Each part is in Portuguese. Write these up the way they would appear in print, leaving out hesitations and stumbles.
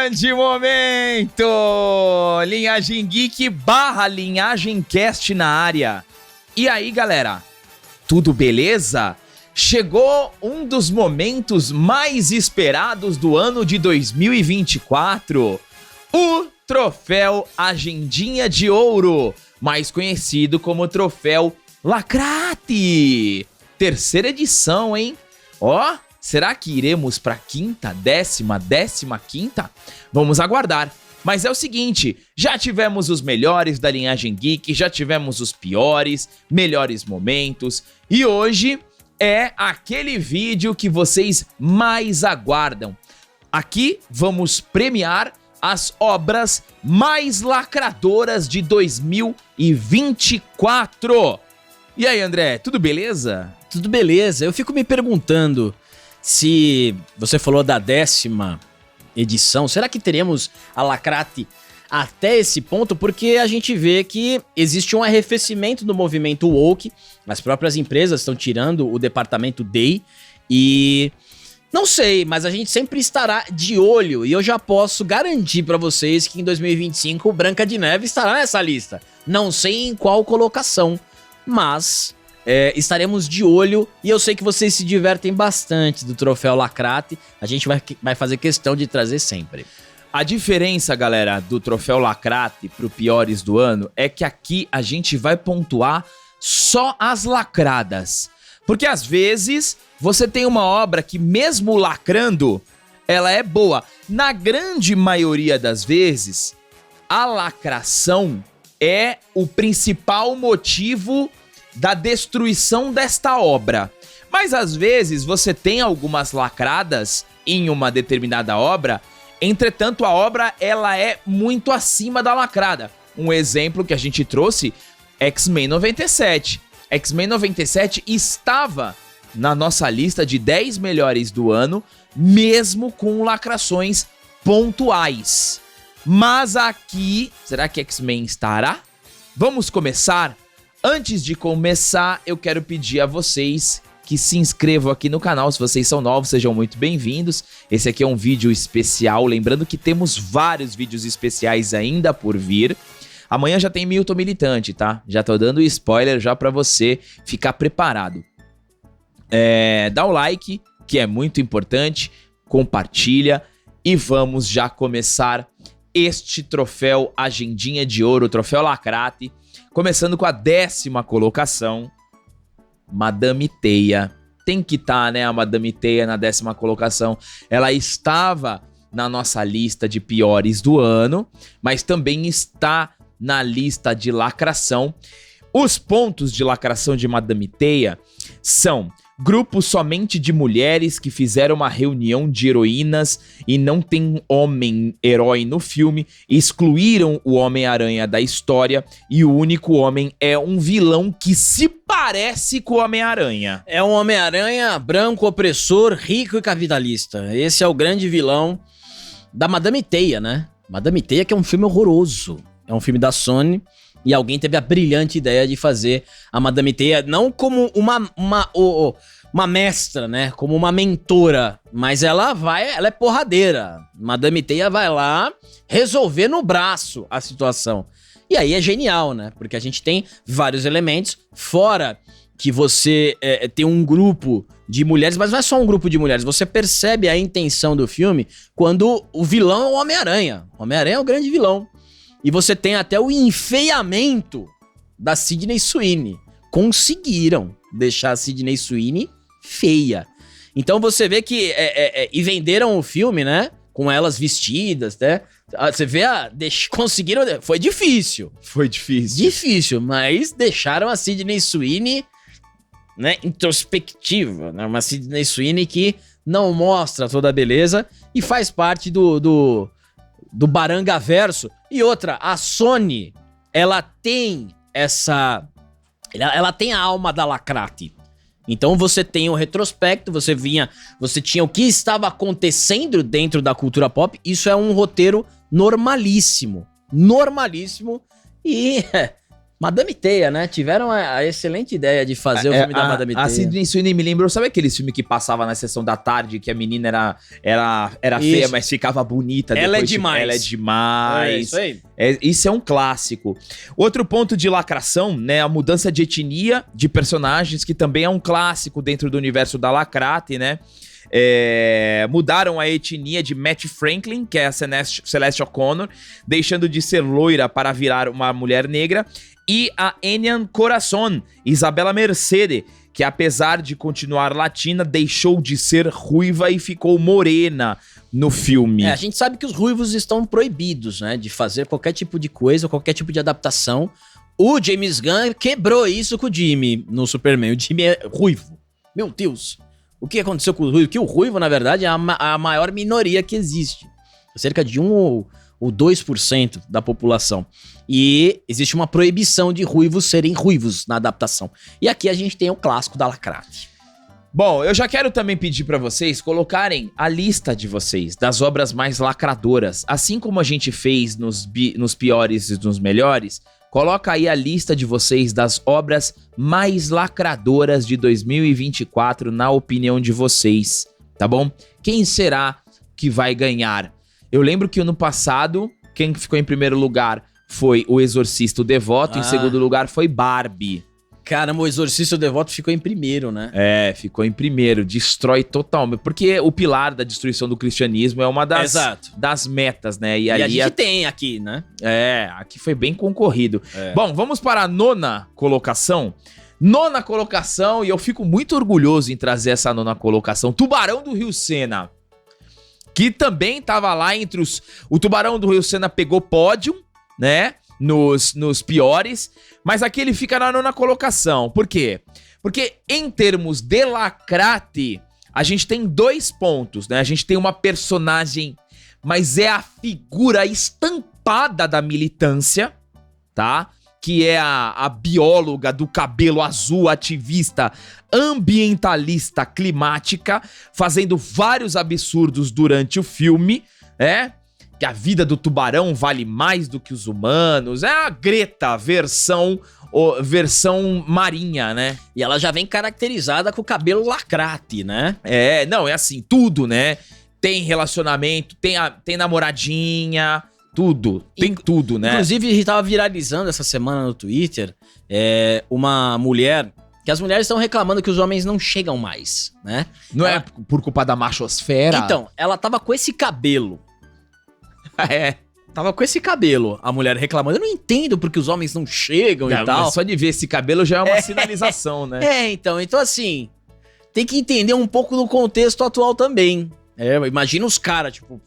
Grande momento! Linhagem Geek / Linhagem Cast na área. E aí, galera? Tudo beleza? Chegou um dos momentos mais esperados do ano de 2024. O Troféu Agendinha de Ouro, mais conhecido como Troféu Lacrate. Terceira edição, hein? Ó, será que iremos para quinta, décima quinta? Vamos aguardar. Mas é o seguinte, já tivemos os melhores da Linhagem Geek, já tivemos os piores, melhores momentos. E hoje é aquele vídeo que vocês mais aguardam. Aqui vamos premiar as obras mais lacradoras de 2024. E aí, André, tudo beleza? Tudo beleza. Eu fico me perguntando se você falou da 10ª edição, será que teremos a Lacrate até esse ponto? Porque a gente vê que existe um arrefecimento do movimento woke, as próprias empresas estão tirando o departamento Day e não sei, mas a gente sempre estará de olho e eu já posso garantir pra vocês que em 2025 o Branca de Neve estará nessa lista. Não sei em qual colocação, mas estaremos de olho e eu sei que vocês se divertem bastante do Troféu Lacrate. A gente vai fazer questão de trazer sempre. A diferença, galera, do Troféu Lacrate pro Piores do Ano é que aqui a gente vai pontuar só as lacradas. Porque às vezes você tem uma obra que mesmo lacrando, ela é boa. Na grande maioria das vezes, a lacração é o principal motivo da destruição desta obra. Mas às vezes você tem algumas lacradas em uma determinada obra, entretanto a obra ela é muito acima da lacrada. Um exemplo que a gente trouxe, X-Men 97. X-Men 97 estava na nossa lista de 10 melhores do ano, mesmo com lacrações pontuais. Mas aqui, será que X-Men estará? Vamos começar? Antes de começar, eu quero pedir a vocês que se inscrevam aqui no canal. Se vocês são novos, sejam muito bem-vindos. Esse aqui é um vídeo especial, lembrando que temos vários vídeos especiais ainda por vir. Amanhã já tem Milton Militante, tá? Já tô dando spoiler já pra você ficar preparado. Dá o like, que é muito importante, compartilha e vamos já começar este Troféu Agendinha de Ouro, Troféu Lacrate, começando com a 10ª colocação, Madame Teia. Tem que estar, né, a Madame Teia na 10ª colocação. Ela estava na nossa lista de piores do ano, mas também está na lista de lacração. Os pontos de lacração de Madame Teia são: grupo somente de mulheres que fizeram uma reunião de heroínas e não tem homem-herói no filme, excluíram o Homem-Aranha da história e o único homem é um vilão que se parece com o Homem-Aranha. É um Homem-Aranha branco, opressor, rico e capitalista. Esse é o grande vilão da Madame Teia, né? Madame Teia, que é um filme horroroso. É um filme da Sony e alguém teve a brilhante ideia de fazer a Madame Teia não como uma mestra, né? Como uma mentora, mas ela é porradeira. Madame Teia vai lá resolver no braço a situação. E aí é genial, né? Porque a gente tem vários elementos, fora que você tem um grupo de mulheres, mas não é só um grupo de mulheres. Você percebe a intenção do filme quando o vilão é o Homem-Aranha. O Homem-Aranha é o grande vilão. E você tem até o enfeiamento da Sydney Sweeney. Conseguiram deixar a Sydney Sweeney feia. Então você vê que... e venderam o filme, né? Com elas vestidas, né? Você vê conseguiram... Foi difícil. Foi difícil. Difícil, mas deixaram a Sydney Sweeney, né, introspectiva. Né? Uma Sydney Sweeney que não mostra toda a beleza e faz parte do Barangaverso. E outra, a Sony, ela tem ela tem a alma da Lacrate. Então você tem o retrospecto, você tinha o que estava acontecendo dentro da cultura pop. Isso é um roteiro normalíssimo. Normalíssimo. E Madame Teia, né? Tiveram a excelente ideia de fazer o filme da Madame Teia. A Sydney Sweeney me lembrou, sabe aquele filme que passava na sessão da tarde, que a menina era feia, mas ficava bonita depois? Ela é demais. Ela é demais. É isso aí. Isso é um clássico. Outro ponto de lacração, né? A mudança de etnia de personagens, que também é um clássico dentro do universo da Lacrate, né? Mudaram a etnia de Matt Franklin, que é a Celeste O'Connor, deixando de ser loira para virar uma mulher negra, e a Enian Corazon, Isabela Mercede, que apesar de continuar latina, deixou de ser ruiva e ficou morena no filme. A gente sabe que os ruivos estão proibidos, né, de fazer qualquer tipo de coisa, qualquer tipo de adaptação. O James Gunn quebrou isso com o Jimmy no Superman. O Jimmy é ruivo. Meu Deus. O que aconteceu com o ruivo? Que o ruivo, na verdade, é a maior minoria que existe. Cerca de 1 ou 2% da população. E existe uma proibição de ruivos serem ruivos na adaptação. E aqui a gente tem o clássico da Lacrate. Bom, eu já quero também pedir pra vocês colocarem a lista de vocês das obras mais lacradoras. Assim como a gente fez nos piores e nos melhores, coloca aí a lista de vocês das obras mais lacradoras de 2024, na opinião de vocês, tá bom? Quem será que vai ganhar? Eu lembro que ano passado, quem ficou em primeiro lugar foi O Exorcista, o Devoto, em segundo lugar foi Barbie. Caramba, O Exorcista, o Devoto ficou em primeiro, né? Ficou em primeiro, destrói totalmente, porque o pilar da destruição do cristianismo é uma das metas, né? E a gente tem aqui, né? Aqui foi bem concorrido. Bom, vamos para a nona colocação. Nona colocação, e eu fico muito orgulhoso em trazer essa nona colocação, Tubarão do Rio Sena, que também tava lá entre os... O Tubarão do Rio Sena pegou pódio, né? Nos piores, mas aqui ele fica na nona colocação. Por quê? Porque em termos de Lacrate, a gente tem 2 pontos, né? A gente tem uma personagem, mas é a figura estampada da militância, tá? Que é a bióloga do cabelo azul, ativista, ambientalista, climática, fazendo vários absurdos durante o filme, que a vida do tubarão vale mais do que os humanos. É a Greta, versão marinha, né? E ela já vem caracterizada com o cabelo Lacrate, né? É assim, tudo, né? Tem relacionamento, tem namoradinha, tudo. Tem tudo, né? Inclusive, tava viralizando essa semana no Twitter uma mulher... Que as mulheres estão reclamando que os homens não chegam mais, né? Não é por culpa da machosfera? Então, ela tava com esse cabelo... Tava com esse cabelo, a mulher reclamando. Eu não entendo porque os homens não chegam e tal. Só de ver esse cabelo já é uma sinalização, né? Então assim, tem que entender um pouco do contexto atual também. Imagina os caras, tipo,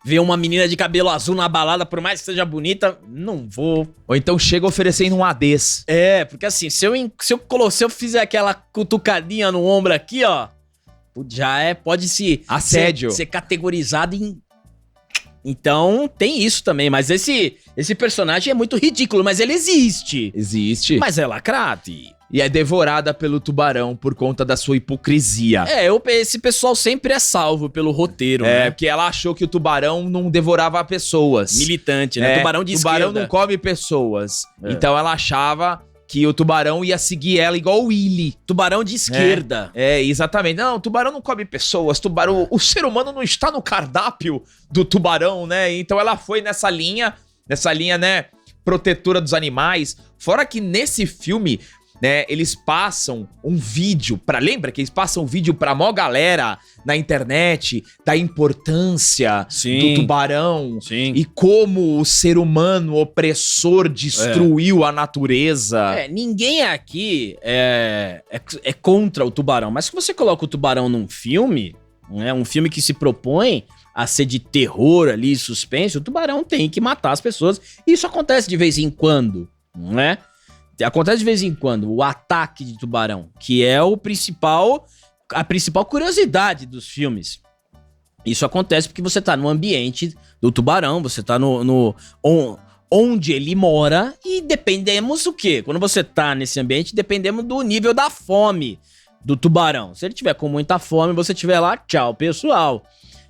ver uma menina de cabelo azul na balada, por mais que seja bonita, não vou. Ou então chega oferecendo um adês. Porque assim, se eu fizer aquela cutucadinha no ombro aqui, ó, pode assédio. Ser categorizado em... Então, tem isso também, mas esse personagem é muito ridículo, mas ele existe. Existe. Mas é Lacrate. E é devorada pelo tubarão por conta da sua hipocrisia. Esse pessoal sempre é salvo pelo roteiro, né? Porque ela achou que o tubarão não devorava pessoas. Militante, né? Tubarão de esquerda. Tubarão não come pessoas. Então ela achava que o tubarão ia seguir ela igual o Willy. Tubarão de esquerda. Exatamente. Não, o tubarão não come pessoas. O ser humano não está no cardápio do tubarão, né? Então ela foi nessa linha, né, protetora dos animais. Fora que nesse filme, né, eles passam um vídeo lembra que eles passam um vídeo pra mó galera na internet da importância do tubarão e como o ser humano opressor destruiu a natureza. Ninguém aqui é contra o tubarão, mas se você coloca o tubarão num filme, né, um filme que se propõe a ser de terror ali, suspense, o tubarão tem que matar as pessoas. Isso acontece de vez em quando, né? Acontece de vez em quando o ataque de tubarão, que é a principal curiosidade dos filmes. Isso acontece porque você tá no ambiente do tubarão, você tá onde ele mora e dependemos do quê? Quando você tá nesse ambiente, dependemos do nível da fome do tubarão. Se ele tiver com muita fome, você tiver lá, tchau, pessoal.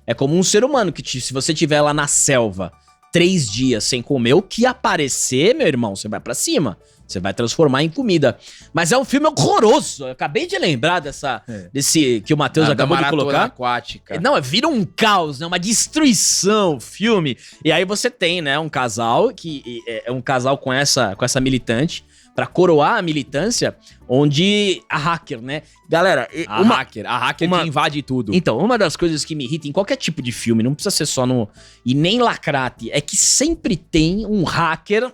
É como um ser humano que se você tiver lá na selva 3 dias sem comer, o que aparecer, meu irmão, você vai pra cima. Você vai transformar em comida. Mas é um filme horroroso. Eu acabei de lembrar desse que o Matheus acabou de colocar. Aquática. Não, vira um caos, né? Uma destruição o filme. E aí você tem, né, um casal que é um casal com essa militante pra coroar a militância, onde a hacker, né? Galera, A hacker que invade tudo. Então, uma das coisas que me irrita em qualquer tipo de filme, não precisa ser só no... E nem lacrate, é que sempre tem um hacker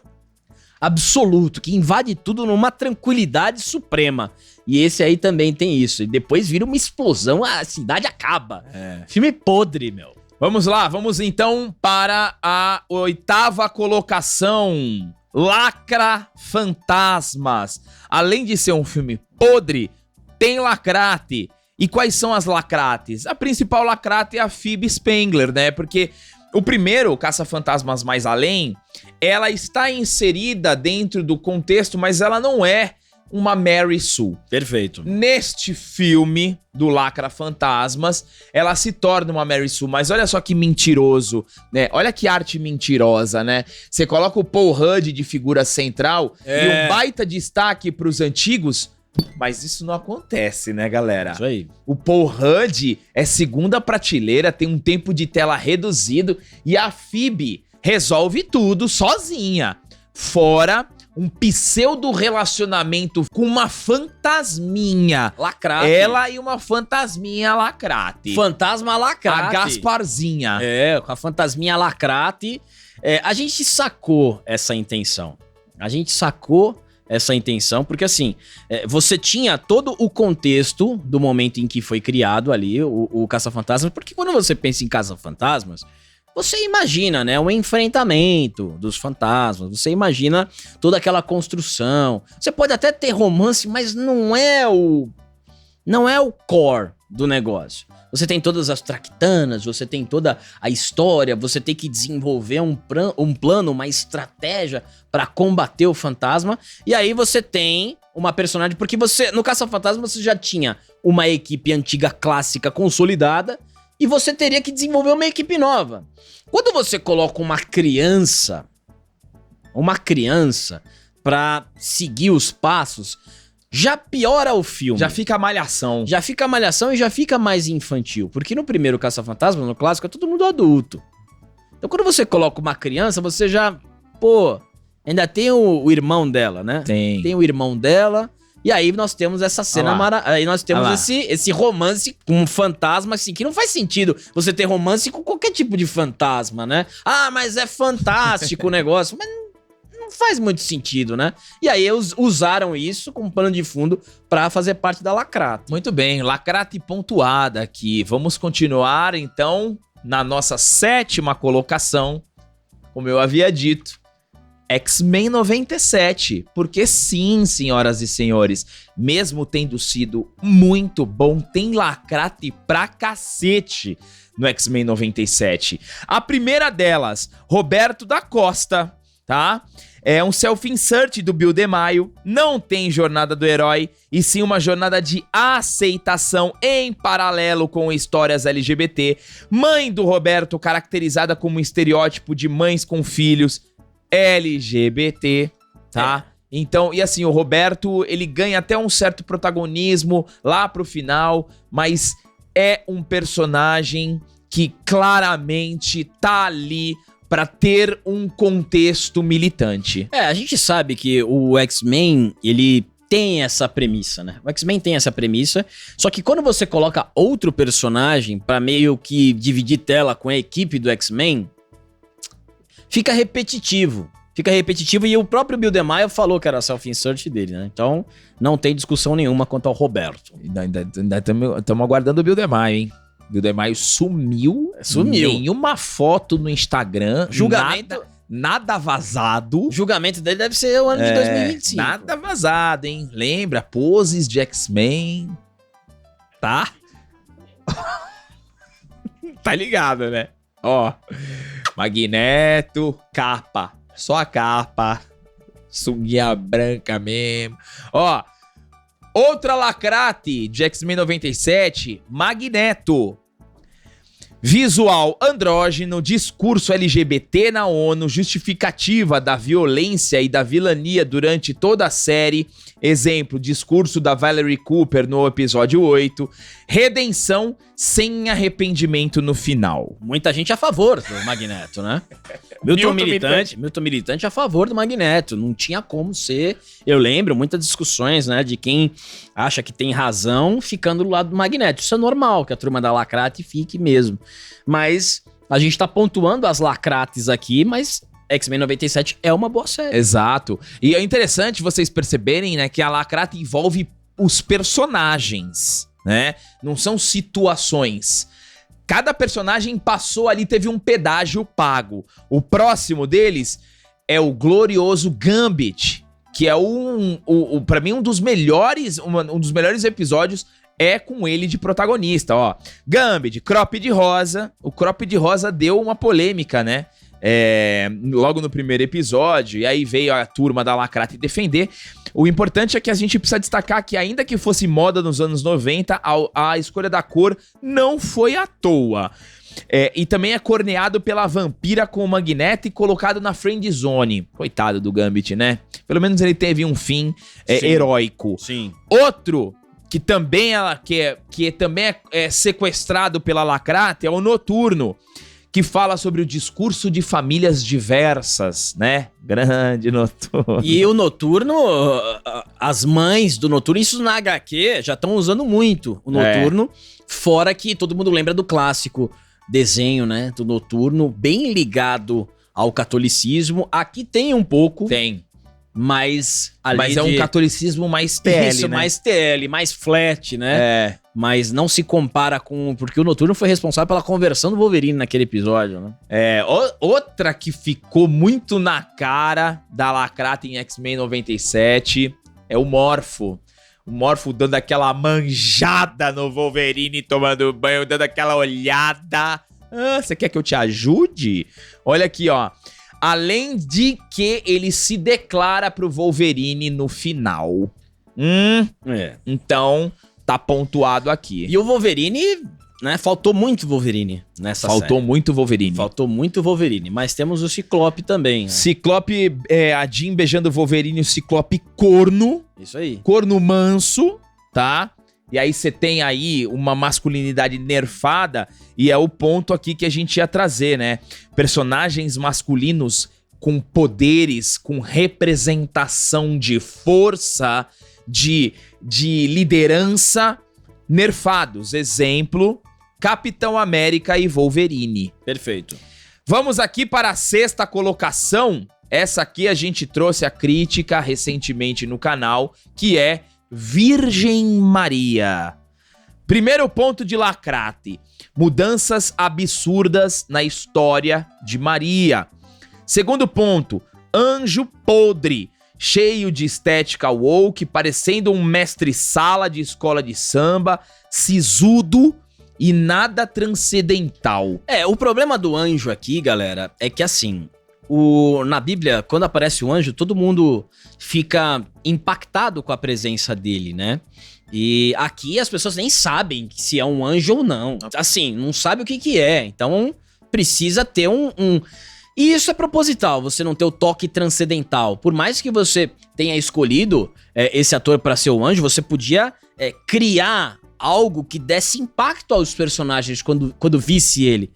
absoluto, que invade tudo numa tranquilidade suprema. E esse aí também tem isso. E depois vira uma explosão, a cidade acaba. Filme podre, meu. Vamos lá, vamos então para a 8ª colocação. Lacra Fantasmas. Além de ser um filme podre, tem lacrate. E quais são as lacrates? A principal lacrate é a Phoebe Spangler, né? Porque o primeiro, Caça-Fantasmas Mais Além, ela está inserida dentro do contexto, mas ela não é uma Mary Sue. Perfeito. Neste filme do Lacra Fantasmas, ela se torna uma Mary Sue, mas olha só que mentiroso, né? Olha que arte mentirosa, né? Você coloca o Paul Rudd de figura central e um baita destaque pros antigos, mas isso não acontece, né, galera? Isso aí. O Paul Rudd é segunda prateleira, tem um tempo de tela reduzido e a Phoebe resolve tudo sozinha. Fora um pseudo relacionamento com uma fantasminha. Lacrate. Ela e uma fantasminha lacrate. Fantasma lacrate. A Gasparzinha. Com a fantasminha lacrate. A gente sacou essa intenção. Porque assim, você tinha todo o contexto do momento em que foi criado ali o Caça-Fantasmas, porque quando você pensa em Caça-Fantasmas, você imagina, né, o enfrentamento dos fantasmas, você imagina toda aquela construção. Você pode até ter romance, mas não é o core do negócio. Você tem todas as traquitanas, você tem toda a história, você tem que desenvolver um plano, uma estratégia pra combater o fantasma. E aí você tem uma personagem, porque no Caça-Fantasma você já tinha uma equipe antiga clássica consolidada, e você teria que desenvolver uma equipe nova. Quando você coloca uma criança pra seguir os passos, já piora o filme. Já fica malhação. Já fica malhação e já fica mais infantil. Porque no primeiro Caça-Fantasma, no clássico, é todo mundo adulto. Então quando você coloca uma criança, você já... ainda tem o irmão dela, né? Tem o irmão dela... E aí nós temos essa cena aí nós temos esse romance com um fantasma, assim, que não faz sentido você ter romance com qualquer tipo de fantasma, né? Ah, mas é fantástico o negócio. Mas não faz muito sentido, né? E aí usaram isso como pano de fundo pra fazer parte da lacrate. Muito bem, lacrate pontuada aqui. Vamos continuar, então, na nossa 7ª colocação, como eu havia dito. X-Men 97, porque sim, senhoras e senhores, mesmo tendo sido muito bom, tem lacrate pra cacete no X-Men 97. A primeira delas, Roberto da Costa, tá? É um self-insert do Bill DeMaio, não tem jornada do herói, e sim uma jornada de aceitação em paralelo com histórias LGBT. Mãe do Roberto, caracterizada como um estereótipo de mães com filhos LGBT, tá? Então, e assim, o Roberto, ele ganha até um certo protagonismo lá pro final, mas é um personagem que claramente tá ali pra ter um contexto militante. A gente sabe que o X-Men, ele tem essa premissa, né? O X-Men tem essa premissa, só que quando você coloca outro personagem pra meio que dividir tela com a equipe do X-Men, fica repetitivo e o próprio Bill DeMaio falou que era self-insert dele, né? Então, não tem discussão nenhuma quanto ao Roberto. Ainda estamos aguardando o Bill DeMaio, hein? Bill DeMaio sumiu. Nenhuma foto no Instagram. Julgamento. Nada vazado. O julgamento dele deve ser o ano de 2025. Nada vazado, hein? Lembra? Poses de X-Men. Tá? Tá ligado, né? Ó. Magneto, capa. Só a capa. Sunguinha branca mesmo. Ó. Outra lacrate de X-Men 97, Magneto. Visual andrógeno, discurso LGBT na ONU, justificativa da violência e da vilania durante toda a série. Exemplo, discurso da Valerie Cooper no episódio 8. Redenção sem arrependimento no final. Muita gente a favor do Magneto, né? Milton Militante a favor do Magneto. Não tinha como ser. Eu lembro muitas discussões, né, de quem acha que tem razão ficando do lado do Magneto. Isso é normal que a turma da Lacrate fique mesmo. Mas a gente tá pontuando as lacrates aqui, mas X-Men 97 é uma boa série. Exato. E é interessante vocês perceberem, né, que a Lacrate envolve os personagens, né? Não são situações. Cada personagem passou ali, teve um pedágio pago. O próximo deles é o glorioso Gambit, que é pra mim um dos melhores episódios é com ele de protagonista, ó. Gambit, crop de rosa. O crop de rosa deu uma polêmica, né? Logo no primeiro episódio, e aí veio a turma da Lacrate defender. O importante é que a gente precisa destacar que, ainda que fosse moda nos anos 90, a escolha da cor não foi à toa. E também é corneado pela vampira com o Magneto e colocado na friend zone. Coitado do Gambit, né? Pelo menos ele teve um fim heróico. Sim. Outro que também é sequestrado pela Lacrate é o Noturno, que fala sobre o discurso de famílias diversas, né? Grande Noturno. E o Noturno, as mães do Noturno, isso na HQ já estão usando muito o Noturno, fora que todo mundo lembra do clássico desenho, né, do Noturno, bem ligado ao catolicismo. Aqui tem um pouco. Tem. Mas um catolicismo mais TL, isso, né? mais TL, mais flat, né? Mas não se compara com... Porque o Noturno foi responsável pela conversão do Wolverine naquele episódio, né? Outra que ficou muito na cara da Lacrate em X-Men 97 é o Morpho. O Morpho dando aquela manjada no Wolverine, tomando banho, dando aquela olhada. Você quer que eu te ajude? Olha aqui, ó. Além de que ele se declara pro Wolverine no final. Então, tá pontuado aqui. E o Wolverine, né? Faltou muito Wolverine nessa série. Faltou muito Wolverine. Mas temos o Ciclope também. Né? Ciclope, a Jean beijando o Wolverine, o Ciclope corno. Isso aí. Corno manso, tá? E aí você tem aí uma masculinidade nerfada, e é o ponto aqui que a gente ia trazer, né? Personagens masculinos com poderes, com representação de força, de liderança, nerfados. Exemplo, Capitão América e Wolverine. Perfeito. Vamos aqui para a 6ª colocação. Essa aqui a gente trouxe a crítica recentemente no canal, que é Virgem Maria. Primeiro ponto de Lacrate: mudanças absurdas na história de Maria. Segundo ponto: anjo podre, cheio de estética woke, parecendo um mestre-sala de escola de samba, sisudo e nada transcendental. O problema do anjo aqui, galera, é que assim, na Bíblia, quando aparece o anjo, todo mundo fica impactado com a presença dele, né? E aqui as pessoas nem sabem se é um anjo ou não. Assim, não sabe o que é. Então, precisa ter E isso é proposital, você não ter o toque transcendental. Por mais que você tenha escolhido esse ator pra ser o anjo, você podia criar algo que desse impacto aos personagens quando visse ele.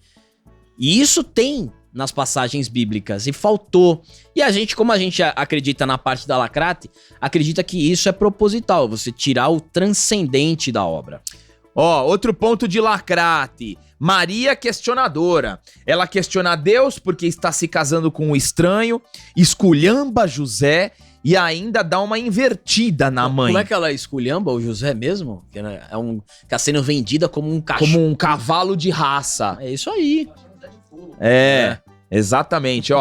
E isso tem nas passagens bíblicas, e faltou. E a gente, como a gente acredita na parte da Lacrate, acredita que isso é proposital, você tirar o transcendente da obra. Outro ponto de Lacrate: Maria questionadora. Ela questiona Deus porque está se casando com um estranho, esculhamba José e ainda dá uma invertida na mãe. Como é que ela esculhamba o José mesmo? Que tá sendo vendida como um cachorro. Como um cavalo de raça. É isso aí. Exatamente,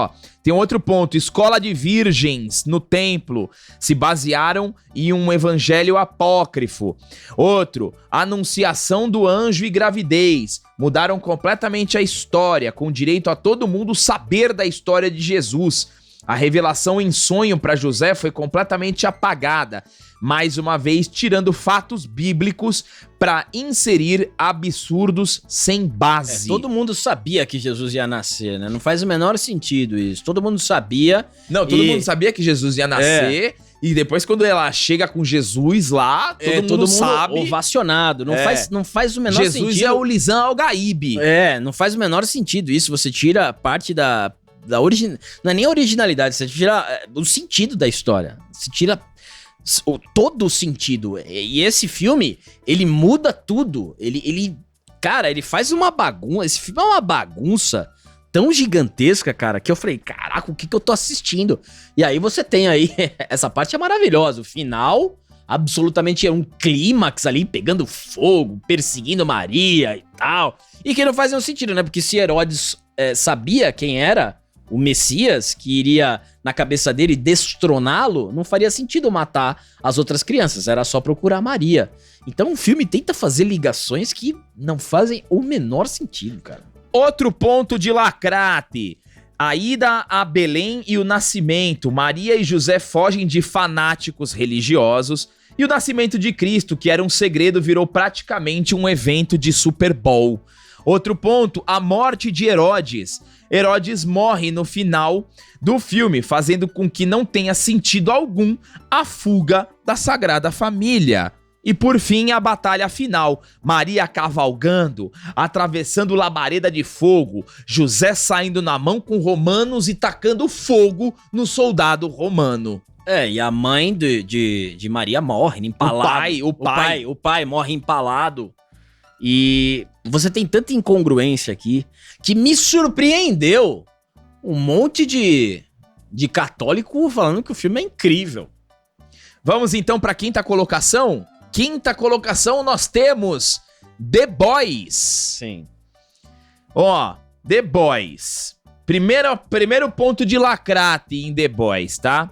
Tem um outro ponto: escola de virgens no templo se basearam em um evangelho apócrifo. Outro: anunciação do anjo e gravidez. Mudaram completamente a história, com direito a todo mundo saber da história de Jesus. A revelação em sonho para José foi completamente apagada, mais uma vez tirando fatos bíblicos para inserir absurdos sem base. Todo mundo sabia que Jesus ia nascer, né? Não faz o menor sentido isso. Todo mundo sabia. Não, todo mundo sabia que Jesus ia nascer. E depois, quando ela chega com Jesus lá, todo mundo sabe. Ovacionado. Não faz o menor sentido. Jesus é o Lisan Algaíbe. Não faz o menor sentido isso. Você tira parte da não é nem a originalidade, você tira o sentido da história. Você tira todo o sentido. E esse filme, ele muda tudo. Cara, ele faz uma bagunça. Esse filme é uma bagunça tão gigantesca, cara, que eu falei, caraca, o que eu tô assistindo? E aí você tem aí, essa parte é maravilhosa, o final, absolutamente é um clímax ali, pegando fogo, perseguindo Maria e tal, e que não faz nenhum sentido, né, porque se Herodes sabia quem era o Messias, que iria na cabeça dele destroná-lo, não faria sentido matar as outras crianças, era só procurar Maria. Então o filme tenta fazer ligações que não fazem o menor sentido, cara. Outro ponto de lacrate. A ida a Belém e o nascimento. Maria e José fogem de fanáticos religiosos. E o nascimento de Cristo, que era um segredo, virou praticamente um evento de Super Bowl. Outro ponto, a morte de Herodes. Herodes morre no final do filme, fazendo com que não tenha sentido algum a fuga da Sagrada Família. E por fim, a batalha final. Maria cavalgando, atravessando labareda de fogo, José saindo na mão com romanos e tacando fogo no soldado romano. E a mãe de Maria morre, empalado. O pai morre empalado. E você tem tanta incongruência aqui que me surpreendeu um monte de católico falando que o filme é incrível. Vamos então para a quinta colocação? Quinta colocação nós temos The Boys. Sim. Ó, The Boys. Primeiro ponto de lacrate em The Boys, tá?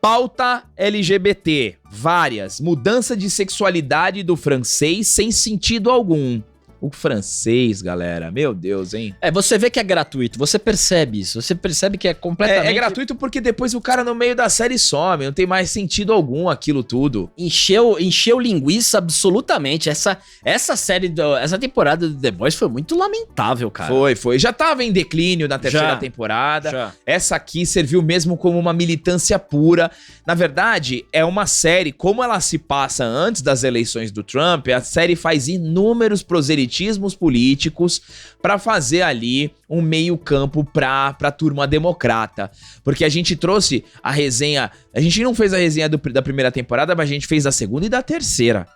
Pauta LGBT, várias. Mudança de sexualidade do francês sem sentido algum. O francês, galera, meu Deus, hein? Você vê que é gratuito, você percebe isso, você percebe que é completamente... É gratuito porque depois o cara no meio da série some, não tem mais sentido algum aquilo tudo. Encheu linguiça absolutamente, essa série, essa temporada do The Boys foi muito lamentável, cara. Foi, já tava em declínio na terceira temporada, já. Essa aqui serviu mesmo como uma militância pura. Na verdade, é uma série, como ela se passa antes das eleições do Trump, a série faz inúmeros proselitismos políticos para fazer ali um meio campo pra turma democrata. Porque a gente trouxe a resenha, a gente não fez a resenha da primeira temporada, mas a gente fez da segunda e da terceira.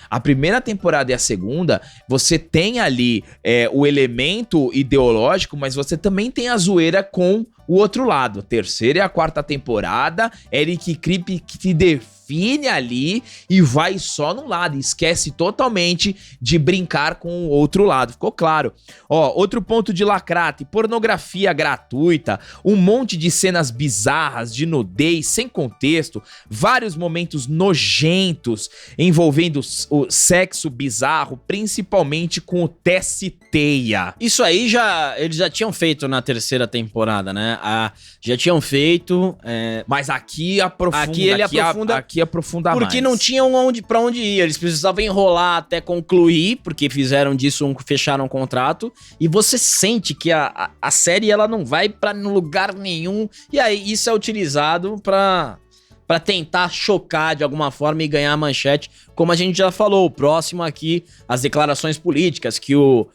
A primeira temporada e a segunda, você tem ali o elemento ideológico, mas você também tem a zoeira com o outro lado. A terceira e a quarta temporada, Eric Kripke que te define ali e vai só num lado, esquece totalmente de brincar com o outro lado, ficou claro. Ó, outro ponto de lacrate, pornografia gratuita, um monte de cenas bizarras, de nudez, sem contexto, vários momentos nojentos envolvendo o sexo bizarro, principalmente com o Tessie-Teia. Isso aí eles já tinham feito na terceira temporada, né? Já tinham feito, mas aqui aprofunda. Aqui aprofunda mais. Porque não tinham pra onde ir. Eles precisavam enrolar até concluir, porque fizeram disso, fecharam um contrato. E você sente que a série ela não vai pra lugar nenhum. E aí isso é utilizado pra tentar chocar de alguma forma e ganhar a manchete. Como a gente já falou, o próximo aqui, as declarações políticas, que o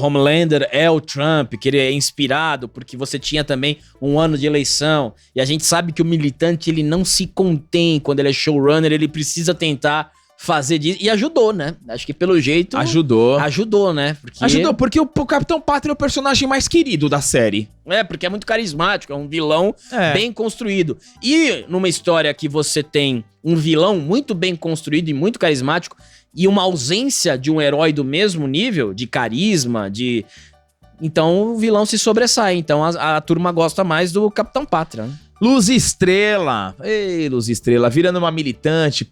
Homelander é o Trump, que ele é inspirado, porque você tinha também um ano de eleição, e a gente sabe que o militante, ele não se contém quando ele é showrunner, ele precisa tentar fazer disso, e ajudou, né? Acho que pelo jeito... Ajudou, né? Ajudou, porque o Capitão Pátria é o personagem mais querido da série. Porque é muito carismático, é um vilão bem construído. E numa história que você tem um vilão muito bem construído e muito carismático, e uma ausência de um herói do mesmo nível, de carisma, então o vilão se sobressai. Então a turma gosta mais do Capitão Pátria, né? Luz Estrela. Ei, Luz Estrela, virando uma militante,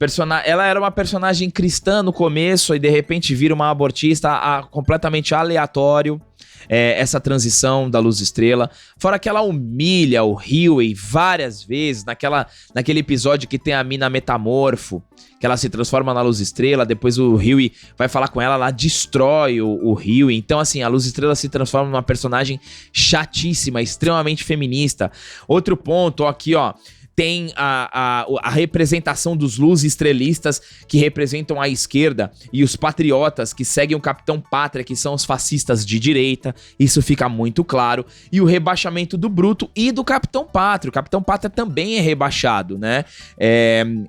ela era uma personagem cristã no começo e de repente vira uma abortista completamente aleatório. essa transição da Luz Estrela. Fora que ela humilha o Huey várias vezes, naquele episódio que tem a mina metamorfo, que ela se transforma na Luz Estrela, depois o Huey vai falar com ela, ela destrói o Huey. Então, assim, a Luz Estrela se transforma numa personagem chatíssima, extremamente feminista. Outro ponto, ó, aqui, ó, tem a representação dos luz estrelistas, que representam a esquerda, e os patriotas, que seguem o Capitão Pátria, que são os fascistas de direita. Isso fica muito claro. E o rebaixamento do Bruto e do Capitão Pátria. O Capitão Pátria também é rebaixado, né?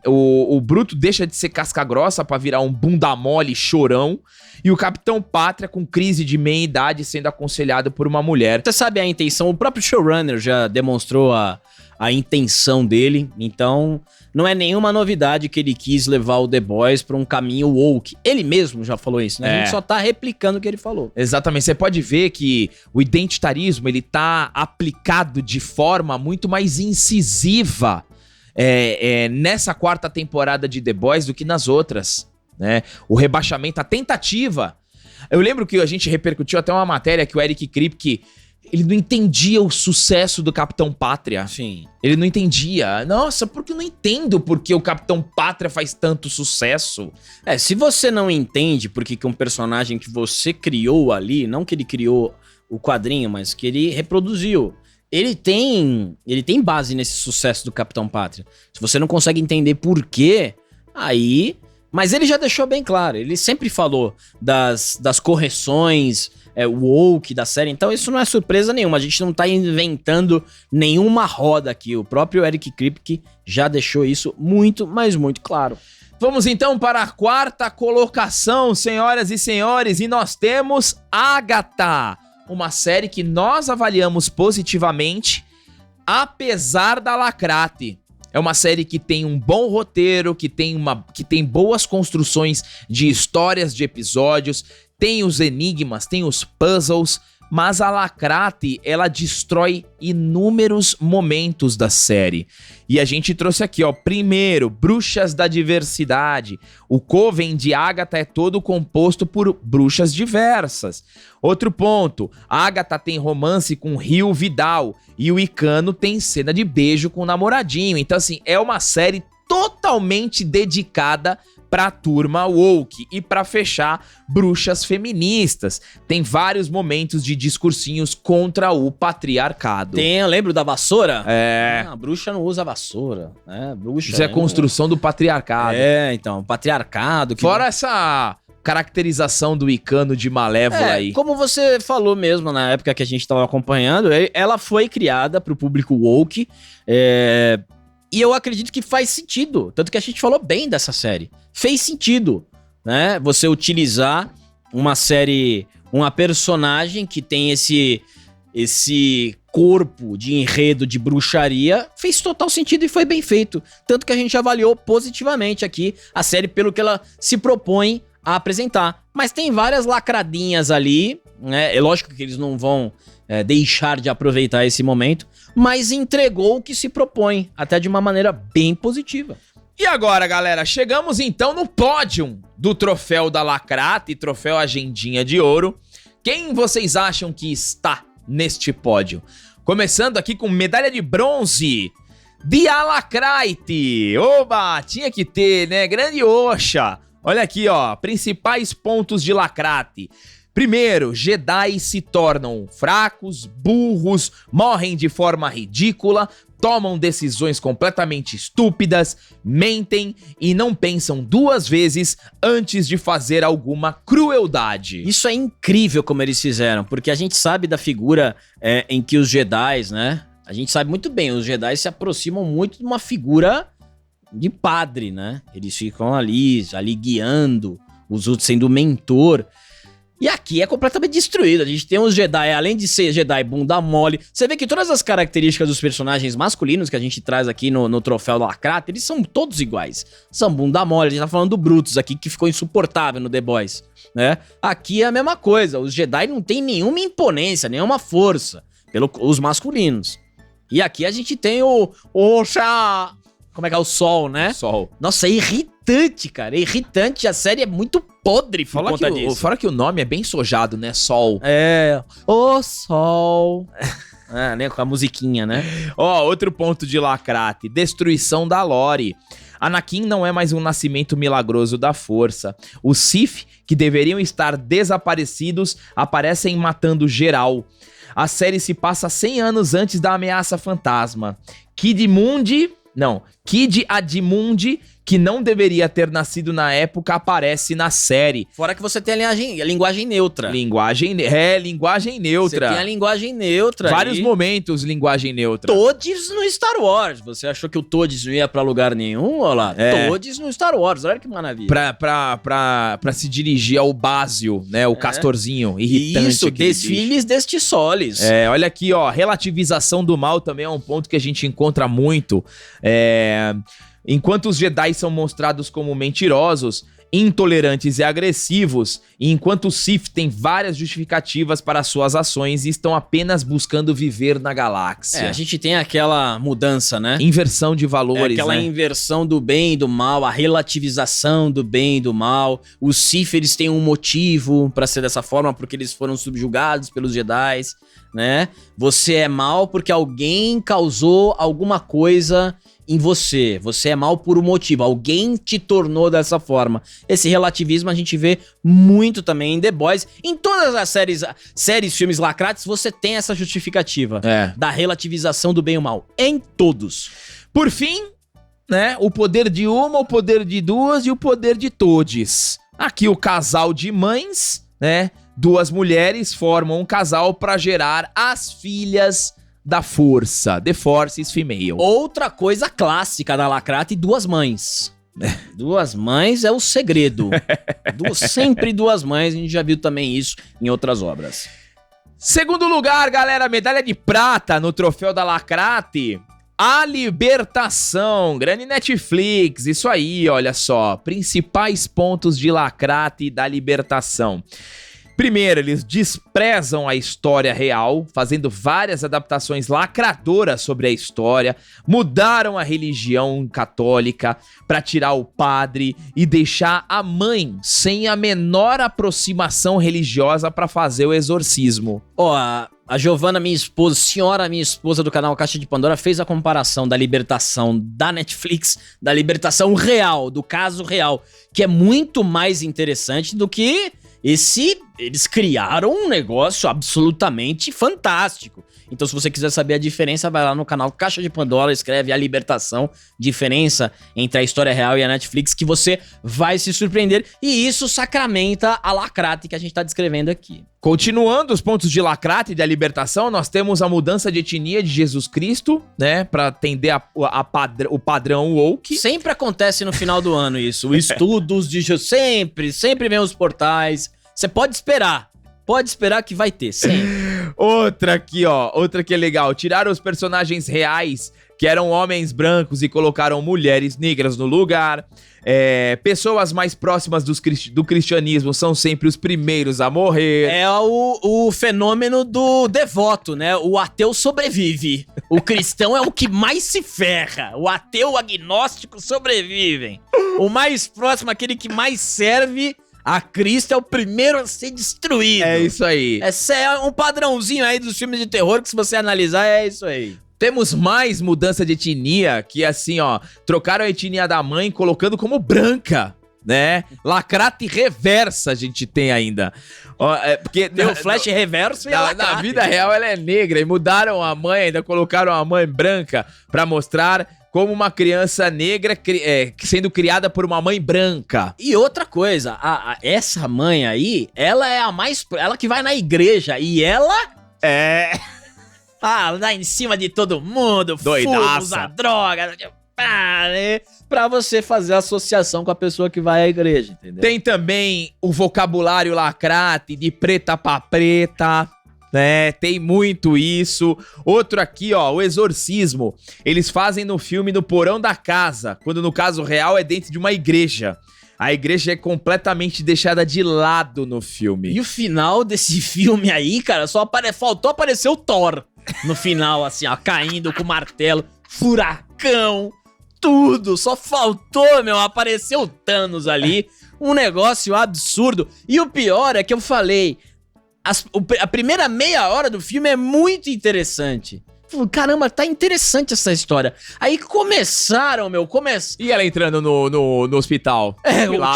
O Bruto deixa de ser casca grossa pra virar um bunda mole chorão. E o Capitão Pátria com crise de meia-idade sendo aconselhado por uma mulher. Você sabe a intenção, o próprio showrunner já demonstrou a intenção dele, então não é nenhuma novidade que ele quis levar o The Boys pra um caminho woke. Ele mesmo já falou isso, né? A gente só tá replicando o que ele falou. Exatamente, você pode ver que o identitarismo, ele tá aplicado de forma muito mais incisiva nessa quarta temporada de The Boys do que nas outras, né? O rebaixamento, a tentativa. Eu lembro que a gente repercutiu até uma matéria que o Eric Kripke, ele não entendia o sucesso do Capitão Pátria. Sim. Ele não entendia. Nossa, porque eu não entendo porque o Capitão Pátria faz tanto sucesso. Se você não entende porque que um personagem que você criou ali, não que ele criou o quadrinho, mas que ele reproduziu, ele tem base nesse sucesso do Capitão Pátria. Se você não consegue entender por quê, aí... Mas ele já deixou bem claro, ele sempre falou das correções woke da série, então isso não é surpresa nenhuma, a gente não tá inventando nenhuma roda aqui, o próprio Eric Kripke já deixou isso muito, mas muito claro. Vamos então para a quarta colocação, senhoras e senhores, e nós temos Agatha, uma série que nós avaliamos positivamente, apesar da lacrate. É uma série que tem um bom roteiro, que tem boas construções de histórias, de episódios, tem os enigmas, tem os puzzles, mas a lacrate, ela destrói inúmeros momentos da série. E a gente trouxe aqui, ó, primeiro, Bruxas da Diversidade. O coven de Agatha é todo composto por bruxas diversas. Outro ponto, Agatha tem romance com Rio Vidal e o Icano tem cena de beijo com o namoradinho. Então, assim, é uma série totalmente dedicada pra turma woke e pra fechar, bruxas feministas. Tem vários momentos de discursinhos contra o patriarcado. Eu lembro da vassoura? A bruxa não usa vassoura, né? Isso é construção do patriarcado. Então, patriarcado. Fora essa caracterização do Icano de malévola aí. Como você falou mesmo na época que a gente tava acompanhando, ela foi criada pro público woke, e eu acredito que faz sentido, tanto que a gente falou bem dessa série. Fez sentido, né? Você utilizar uma série, uma personagem que tem esse corpo de enredo de bruxaria, fez total sentido e foi bem feito. Tanto que a gente avaliou positivamente aqui a série pelo que ela se propõe a apresentar. Mas tem várias lacradinhas ali, né? É lógico que eles não vão deixar de aproveitar esse momento, mas entregou o que se propõe, até de uma maneira bem positiva. E agora, galera, chegamos então no pódio do Troféu da Lacrate e Troféu Agendinha de Ouro. Quem vocês acham que está neste pódio? Começando aqui com medalha de bronze, The Lacrate. Oba, tinha que ter, né? Grande Oxa. Olha aqui, ó, principais pontos de Lacrate. Primeiro, Jedi se tornam fracos, burros, morrem de forma ridícula, tomam decisões completamente estúpidas, mentem e não pensam duas vezes antes de fazer alguma crueldade. Isso é incrível como eles fizeram, porque a gente sabe da figura em que os Jedis, né? A gente sabe muito bem, os Jedi se aproximam muito de uma figura de padre, né? Eles ficam ali guiando, os outros sendo o mentor. E aqui é completamente destruído. A gente tem os Jedi, além de ser Jedi bunda mole, você vê que todas as características dos personagens masculinos que a gente traz aqui no Troféu da Lacrate, eles são todos iguais. São bunda mole, a gente tá falando do Brutus aqui, que ficou insuportável no The Boys, né? Aqui é a mesma coisa, os Jedi não tem nenhuma imponência, nenhuma força, os masculinos. E aqui a gente tem o Oxa, Como é que é o sol, né? Sol. Nossa, é irritante, cara. É irritante. A série é muito podre por conta disso. Fora que o nome é bem sojado, né? Sol. É. O sol. Né? Com a musiquinha, né? Ó, outro ponto de lacrate. Destruição da lore. Anakin não é mais um nascimento milagroso da força. Os Sith, que deveriam estar desaparecidos, aparecem matando geral. A série se passa 100 anos antes da ameaça fantasma. Kid Adimundi, que não deveria ter nascido na época, aparece na série. Fora que você tem a linguagem neutra. Linguagem neutra. Você tem a linguagem neutra. Vários momentos, linguagem neutra. Todes no Star Wars. Você achou que o Todes não ia pra lugar nenhum? Olha lá. Todes no Star Wars. Olha que maravilha. Pra se dirigir ao Básio, né? O castorzinho irritante. Isso, desfiles deste soles. Olha aqui, ó. Relativização do mal também é um ponto que a gente encontra muito. Enquanto os Jedi são mostrados como mentirosos, intolerantes e agressivos, e enquanto os Sith têm várias justificativas para suas ações e estão apenas buscando viver na galáxia. A gente tem aquela mudança, né? Inversão de valores, aquela inversão do bem e do mal, a relativização do bem e do mal. Os Sith, eles têm um motivo para ser dessa forma, porque eles foram subjugados pelos Jedi, né? Você é mal porque alguém causou alguma coisa em você. Você é mal por um motivo. Alguém te tornou dessa forma. Esse relativismo a gente vê muito também em The Boys. Em todas as séries, filmes lacrates, você tem essa justificativa da relativização do bem e o mal. Em todos. Por fim, né? O poder de uma, o poder de duas e o poder de todes. Aqui o casal de mães, né? Duas mulheres formam um casal para gerar as filhas da força. The Force is Female. Outra coisa clássica da lacrate, duas mães. Duas mães é o segredo. Sempre duas mães, a gente já viu também isso em outras obras. Segundo lugar, galera, medalha de prata no troféu da lacrate. A Libertação, grande Netflix, isso aí, olha só. Principais pontos de lacrate da Libertação. Primeiro, eles desprezam a história real, fazendo várias adaptações lacradoras sobre a história, mudaram a religião católica para tirar o padre e deixar a mãe sem a menor aproximação religiosa para fazer o exorcismo. Ó, a Giovana, minha esposa do canal Caixa de Pandora, fez a comparação da libertação da Netflix, da libertação real, do caso real, que é muito mais interessante do que eles criaram um negócio absolutamente fantástico. Então, se você quiser saber a diferença, vai lá no canal Caixa de Pandora, escreve A Libertação, diferença entre a história real e a Netflix, que você vai se surpreender. E isso sacramenta a lacrate que a gente tá descrevendo aqui. Continuando os pontos de lacrate da libertação, nós temos a mudança de etnia de Jesus Cristo, né? Pra atender o padrão woke. Sempre acontece no final do ano isso. O estudos de Jesus, sempre vem os portais. Você pode esperar que vai ter, sempre. Outra aqui, ó, outra que é legal. Tiraram os personagens reais, que eram homens brancos, e colocaram mulheres negras no lugar. Pessoas mais próximas do cristianismo são sempre os primeiros a morrer. É o fenômeno do devoto, né? O ateu sobrevive. O cristão é o que mais se ferra. O ateu, o agnóstico sobrevivem. O mais próximo, aquele que mais serve a Cristo, é o primeiro a ser destruído. É isso aí. Esse é um padrãozinho aí dos filmes de terror que, se você analisar, é isso aí. Temos mais mudança de etnia, que assim, ó, trocaram a etnia da mãe colocando como branca, né? Lacrate reversa a gente tem ainda. Ó, porque deu flash reverso e na vida real ela é negra, e mudaram a mãe, ainda colocaram a mãe branca pra mostrar como uma criança negra sendo criada por uma mãe branca. E outra coisa, essa mãe aí, ela é ela que vai na igreja, e ela lá em cima de todo mundo, doidaça, usa droga, pra você fazer associação com a pessoa que vai à igreja, entendeu? Tem também o vocabulário lacrate de preta pra preta, né? Tem muito isso. Outro aqui, ó, o exorcismo. Eles fazem no filme no porão da casa, quando no caso real é dentro de uma igreja. A igreja é completamente deixada de lado no filme. E o final desse filme aí, cara, faltou aparecer o Thor no final, assim, ó, caindo com o martelo, furacão, tudo. Só faltou, meu, apareceu o Thanos ali. Um negócio absurdo. E o pior é que eu falei, a primeira meia hora do filme é muito interessante. Caramba, tá interessante essa história. Aí começaram, meu, E ela entrando no hospital.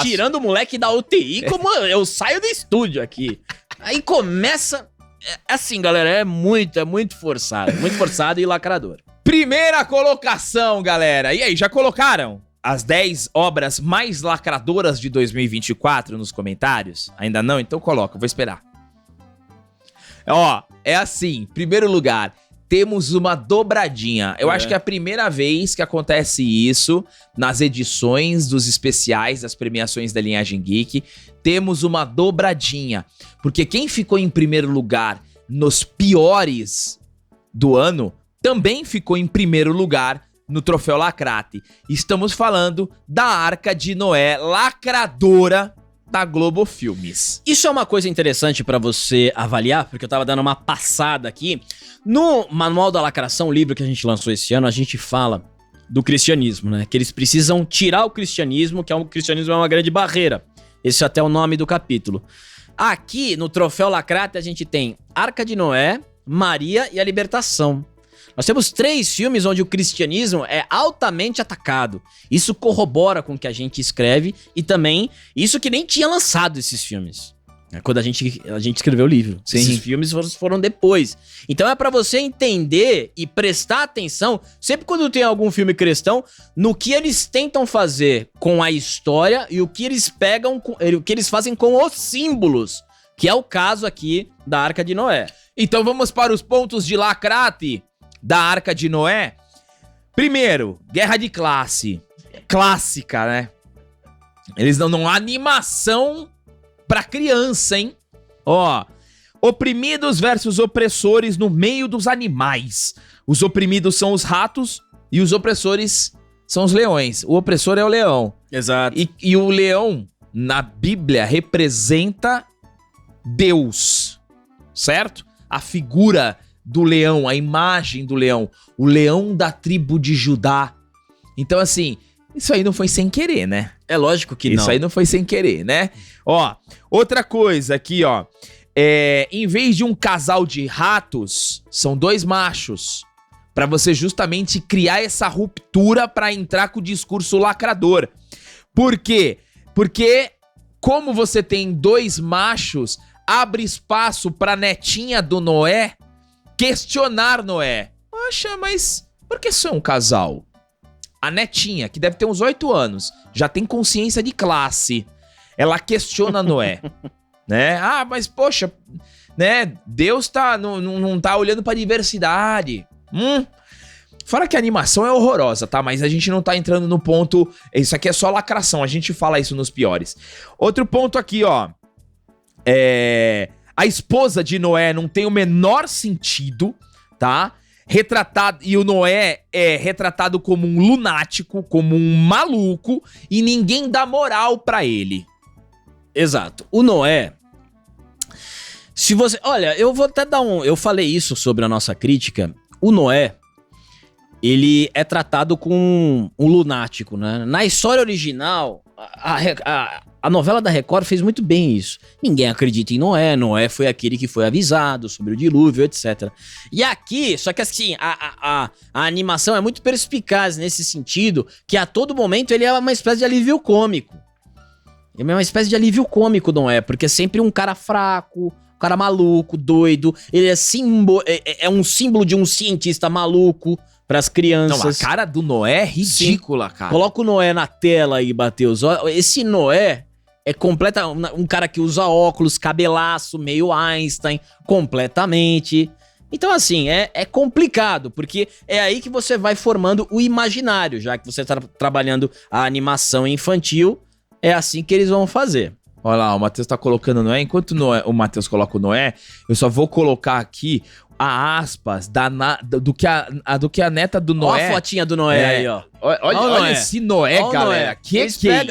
Tirando o moleque da UTI, como eu saio do estúdio aqui. Aí começa... Assim, galera, é muito forçado. Muito forçado e lacrador. Primeira colocação, galera. E aí, já colocaram as 10 obras mais lacradoras de 2024 nos comentários? Ainda não? Então coloca, vou esperar. Ó, é assim, primeiro lugar... Temos uma dobradinha. Eu acho que é a primeira vez que acontece isso nas edições dos especiais das premiações da Linhagem Geek. Temos uma dobradinha. Porque quem ficou em primeiro lugar nos piores do ano também ficou em primeiro lugar no Troféu Lacrate. Estamos falando da Arca de Noé, lacradora da Globo Filmes. Isso é uma coisa interessante pra você avaliar, porque eu tava dando uma passada aqui. No Manual da Lacração, o livro que a gente lançou esse ano, a gente fala do cristianismo, né? Que eles precisam tirar o cristianismo, que o cristianismo é uma grande barreira. Esse é até o nome do capítulo. Aqui, no Troféu Lacrate, a gente tem Arca de Noé, Maria e a Libertação. Nós temos 3 filmes onde o cristianismo é altamente atacado. Isso corrobora com o que a gente escreve e também isso que nem tinha lançado esses filmes. Quando a gente escreveu o livro. Sim. Esses filmes foram depois. Então é pra você entender e prestar atenção, sempre quando tem algum filme cristão, no que eles tentam fazer com a história e o que eles pegam, o que eles fazem com os símbolos, que é o caso aqui da Arca de Noé. Então vamos para os pontos de lacrate da Arca de Noé. Primeiro, guerra de classe. Clássica, né? Eles não há animação pra criança, hein? Ó, oprimidos versus opressores no meio dos animais. Os oprimidos são os ratos e os opressores são os leões. O opressor é o leão. Exato. E o leão, na Bíblia, representa Deus, certo? A figura do leão, a imagem do leão. O leão da tribo de Judá. Então, assim, isso aí não foi sem querer, né? É lógico que não. Isso aí não foi sem querer, né? Ó, outra coisa aqui, ó. Em vez de um casal de ratos, são 2 machos. Pra você justamente criar essa ruptura pra entrar com o discurso lacrador. Por quê? Porque como você tem 2 machos, abre espaço pra netinha do Noé questionar Noé. Poxa, mas por que sou um casal? A netinha, que deve ter uns 8 anos, já tem consciência de classe. Ela questiona Noé, né? Ah, mas poxa, né? Deus não tá olhando pra diversidade. Fora que a animação é horrorosa, tá? Mas a gente não tá entrando no ponto... Isso aqui é só lacração, a gente fala isso nos piores. Outro ponto aqui, ó. A esposa de Noé não tem o menor sentido, tá? Retratado, e o Noé é retratado como um lunático, como um maluco, e ninguém dá moral pra ele. Exato. O Noé... Se você... Olha, eu vou até dar eu falei isso sobre a nossa crítica. O Noé, ele é tratado como um lunático, né? Na história original, a novela da Record fez muito bem isso. Ninguém acredita em Noé. Noé foi aquele que foi avisado sobre o dilúvio, etc. E aqui, só que assim, a animação é muito perspicaz nesse sentido, que a todo momento ele é uma espécie de alívio cômico. Ele é uma espécie de alívio cômico, Noé, porque é sempre um cara fraco, um cara maluco, doido. Ele é um símbolo de um cientista maluco pras crianças. Não, a cara do Noé é ridícula, cara. Coloca o Noé na tela aí, Matheus. Esse Noé é um cara que usa óculos, cabelaço, meio Einstein, completamente. Então, assim, é complicado, porque é aí que você vai formando o imaginário, já que você tá trabalhando a animação infantil, é assim que eles vão fazer. Olha lá, o Matheus tá colocando Noé. Enquanto o Matheus coloca o Noé, eu só vou colocar aqui a aspas do que a neta do Noé... Olha a fotinha do Noé aí, ó. Olha esse Noé, galera. Que é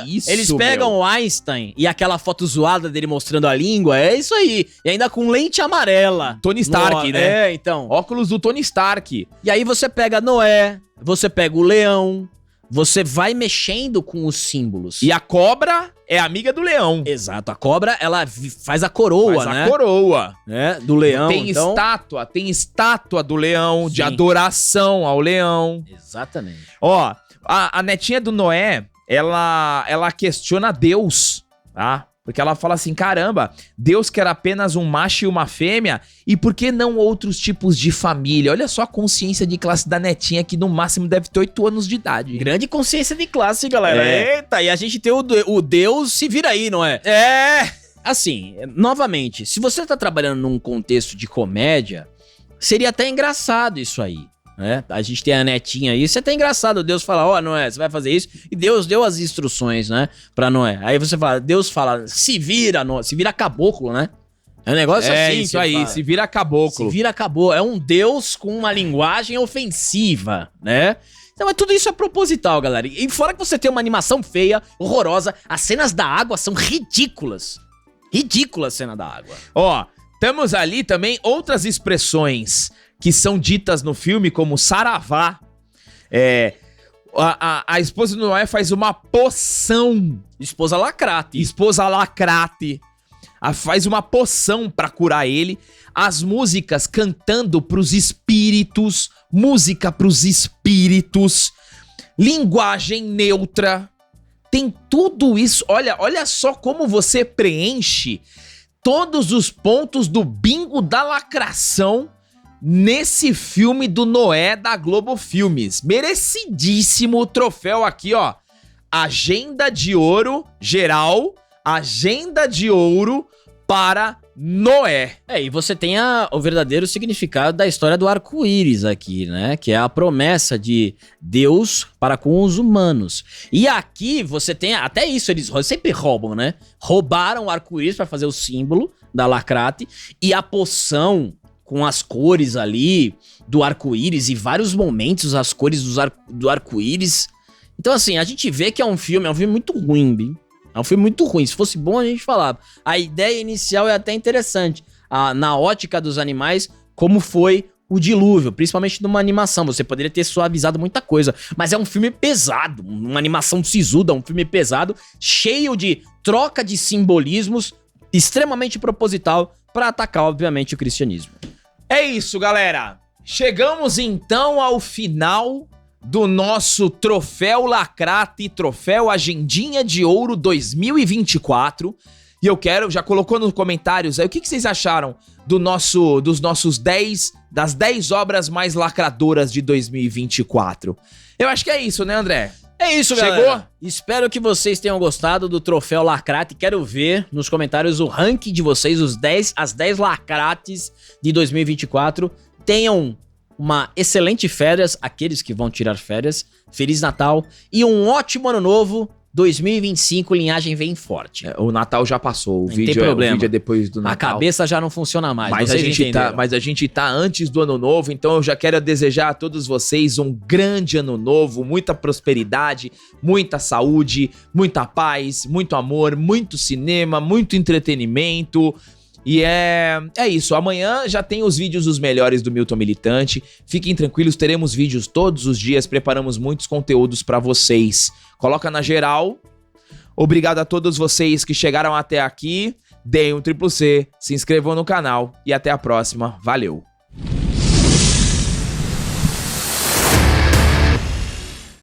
isso, Eles pegam o Einstein e aquela foto zoada dele mostrando a língua, é isso aí. E ainda com lente amarela. Tony Stark, né? É, então. Óculos do Tony Stark. E aí você pega Noé, você pega o leão, você vai mexendo com os símbolos. E a cobra é amiga do leão. Exato, a cobra, ela faz a coroa, Faz né? a coroa. Né? Do leão, Tem então... estátua do leão, de Sim. adoração ao leão. Exatamente. Ó, a netinha do Noé, ela questiona Deus, tá? Porque ela fala assim, caramba, Deus quer apenas um macho e uma fêmea, e por que não outros tipos de família? Olha só a consciência de classe da netinha, que no máximo deve ter 8 anos de idade. Grande consciência de classe, galera. É. Eita, e a gente tem o Deus se vira aí, não é? É! Assim, novamente, se você tá trabalhando num contexto de comédia, seria até engraçado isso aí, né? A gente tem a netinha aí, isso é até engraçado, Deus fala, ó, Noé, você vai fazer isso, e Deus deu as instruções, né, pra Noé. Aí você fala, Deus fala, se vira, Noé, se vira caboclo, né? É um negócio É assim. isso aí, se vira caboclo. Se vira caboclo, é um Deus com uma linguagem ofensiva, né? Então, tudo isso é proposital, galera. E fora que você tem uma animação feia, horrorosa, as cenas da água são ridículas. Ridícula a cena da água. Ó, temos ali também outras expressões que são ditas no filme, como saravá. A esposa do Noé faz uma poção. Esposa lacrate. Esposa lacrate. Faz uma poção pra curar ele. As músicas cantando pros espíritos. Música pros espíritos. Linguagem neutra. Tem tudo isso. Olha só como você preenche todos os pontos do bingo da lacração nesse filme do Noé da Globo Filmes. Merecidíssimo o troféu aqui, ó. Agenda de ouro geral. Agenda de ouro para Noé. E você tem o verdadeiro significado da história do arco-íris aqui, né? Que é a promessa de Deus para com os humanos. E aqui você tem, até isso eles sempre roubam, né? Roubaram o arco-íris para fazer o símbolo da lacrate e a poção com as cores ali do arco-íris e vários momentos as cores do arco-íris. Então assim, a gente vê que é um filme muito ruim, viu? É um filme muito ruim. Se fosse bom, a gente falava. A ideia inicial é até interessante. Na ótica dos animais, como foi o dilúvio, principalmente numa animação. Você poderia ter suavizado muita coisa. Mas é um filme pesado. Uma animação sisuda, um filme pesado, cheio de troca de simbolismos, extremamente proposital para atacar, obviamente, o cristianismo. É isso, galera. Chegamos então ao final do nosso Troféu Lacrate, Troféu Agendinha de Ouro 2024. E eu quero, já colocou nos comentários aí, o que vocês acharam das 10 obras mais lacradoras de 2024? Eu acho que é isso, né, André? É isso, galera. Chegou? Espero que vocês tenham gostado do Troféu Lacrate. Quero ver nos comentários o ranking de vocês, as 10 lacrates de 2024. Tenham uma excelente férias, aqueles que vão tirar férias, Feliz Natal e um ótimo ano novo, 2025, linhagem vem forte. O Natal já passou, o vídeo é depois do Natal. A cabeça já não funciona mais, mas a gente tá antes do ano novo, então eu já quero desejar a todos vocês um grande ano novo, muita prosperidade, muita saúde, muita paz, muito amor, muito cinema, muito entretenimento. E é isso, amanhã já tem os vídeos dos melhores do Milton Militante, fiquem tranquilos, teremos vídeos todos os dias, preparamos muitos conteúdos pra vocês. Coloca na geral, obrigado a todos vocês que chegaram até aqui, deem um triplo C, se inscrevam no canal e até a próxima, valeu!